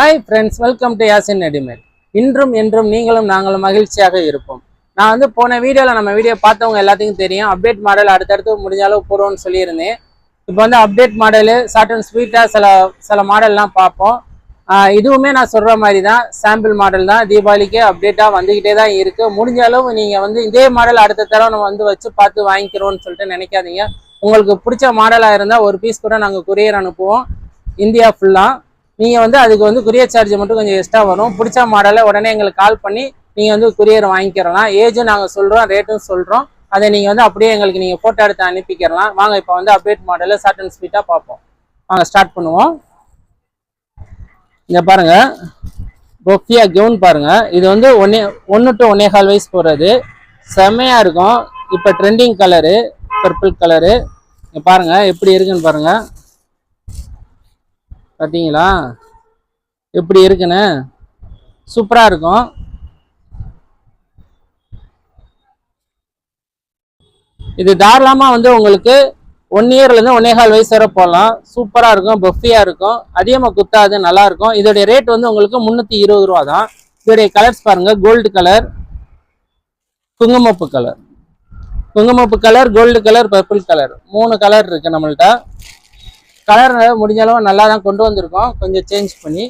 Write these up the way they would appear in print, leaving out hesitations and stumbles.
Hi friends, welcome to Yasin Readymade. இன்றும் என்றும் நீங்களும் நாங்களும் மகிழ்ச்சியாக இருப்போம். நான் போன வீடியோவில் நம்ம வீடியோ பார்த்தவங்க எல்லாத்துக்கும் தெரியும். அப்டேட் மாடல் அடுத்தடுத்து முடிஞ்ச அளவு போடுவோம்னு சொல்லியிருந்தேன். இப்போ அப்டேட் மாடலு ஷார்ட் அண்ட் ஸ்வீட்டாக சில மாடல்லாம் பார்ப்போம். இதுவுமே நான் சொல்கிற மாதிரி தான், சாம்பிள் மாடல் தான். தீபாவளிக்கு அப்டேட்டாக வந்துக்கிட்டே தான் இருக்குது. முடிஞ்ச அளவு நீங்கள் இதே மாடல் அடுத்த தடவை நம்ம வச்சு பார்த்து வாங்கிக்கிறோன்னு சொல்லிட்டு நினைக்காதீங்க. உங்களுக்கு பிடிச்ச மாடலாக இருந்தால் ஒரு பீஸ் கூட நாங்கள் கொரியர் அனுப்புவோம், இந்தியா ஃபுல்லாக. நீங்கள் அதுக்கு கொரியர் சார்ஜ் மட்டும் கொஞ்சம் எக்ஸ்ட்ரா வரும். பிடிச்ச மாடலை உடனே எங்களுக்கு கால் பண்ணி நீங்கள் கொரியர் வாங்கிக்கிறலாம். ஏஜும் நாங்கள் சொல்கிறோம், ரேட்டும் சொல்கிறோம். அதை நீங்கள் அப்படியே எங்களுக்கு நீங்கள் ஃபோட்டோ எடுத்து அனுப்பிக்கிறலாம். வாங்க இப்போ அப்டேட் மாடலில் ஷார்ட் அண்ட் ஸ்வீட்டாக பார்ப்போம். வாங்க ஸ்டார்ட் பண்ணுவோம். இங்கே பாருங்கள், பொஃபியா கவுன் பாருங்கள். இது 1 to 1.25 வயசு போடுறது. செம்மையாக இருக்கும். இப்போ ட்ரெண்டிங் கலரு பர்பிள் கலரு. இங்கே பாருங்கள் எப்படி இருக்குன்னு பாருங்கள். பார்த்தீங்களா எப்படி இருக்குன்னு? சூப்பராக இருக்கும். இது தாராளமாக உங்களுக்கு 1 இயர்லேருந்து 1.25 வயசு வரை போடலாம். சூப்பராக இருக்கும், பஃபியாக இருக்கும், அதிகமாக குத்தாது, நல்லாயிருக்கும். இதோடைய ரேட் உங்களுக்கு 320 ரூபா தான். இதோடைய கலர்ஸ் பாருங்கள். கோல்டு கலர், குங்குமப்பு colour, gold colour, purple colour, 3 colour இருக்குது நம்மள்கிட்ட. கலர் முடிஞ்ச அளவு நல்லா தான் கொண்டு வந்திருக்கோம், கொஞ்சம் சேஞ்ச் பண்ணி.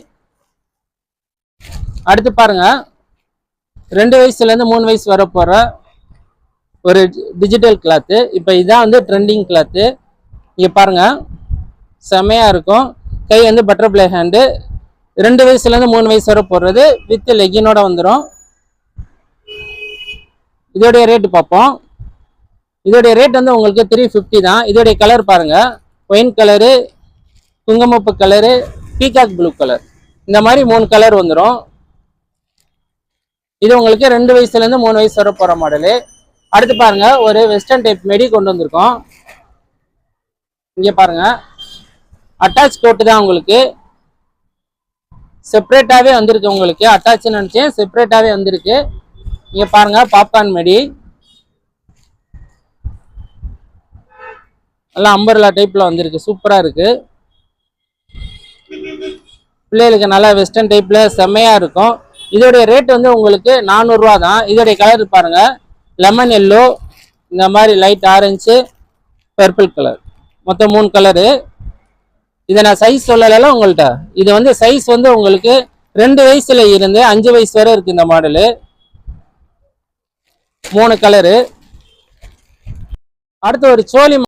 அடுத்து பாருங்க, 2 வயசுலேருந்து 3 வயசு வர போகிற ஒரு டிஜிட்டல் கிளாத்து. இப்போ இதான் ட்ரெண்டிங் கிளாத்து. இங்கே பாருங்க, செம்மையாக இருக்கும். கை பட்டர்ஃப்ளை ஹேண்டு. 2 வயசுலேருந்து 3 வயசு வர போடுறது. வித் லெகினோட வந்துடும். இதோடைய ரேட்டு பார்ப்போம். இதோடைய ரேட் உங்களுக்கு 350 தான். இதோடைய கலர் பாருங்க, ஒயின் கலரு, குங்குமப்பு கலரு, பீகாக் ப்ளூ கலர். இந்த மாதிரி 3 கலர் வந்துடும். இது உங்களுக்கு 2 வயசுலேருந்து 3 வயசு வர போகிற மாடலு. அடுத்து பாருங்க, ஒரு வெஸ்டர்ன் டைப் மெடி கொண்டு வந்திருக்கோம். இங்கே பாருங்க, அட்டாச் கோட்டு தான் உங்களுக்கு. செப்பரேட்டாகவே வந்திருக்கு. உங்களுக்கு அட்டாச் நினச்சேன், செப்பரேட்டாகவே வந்திருக்கு. இங்கே பாருங்க, பாப்கார்ன் மெடி. நல்லா அம்பர்லா டைப்பில் வந்திருக்கு. சூப்பராக இருக்குது. பிள்ளைகளுக்கு நல்லா வெஸ்டர்ன் டைப்பில் செம்மையாக இருக்கும். இதோடைய ரேட் உங்களுக்கு 400 ரூபா தான். இதோடைய கலர் பாருங்கள், லெமன் எல்லோ, இந்த மாதிரி லைட் ஆரஞ்சு, பர்பிள் கலர், மொத்தம் 3 கலரு. இதை நான் சைஸ் சொல்லலை உங்கள்கிட்ட. இது சைஸ் உங்களுக்கு 2 வயசுல இருந்து 5 வயசு வரை இருக்குது. இந்த மாடலு 3 கலரு. அடுத்து ஒரு சோலி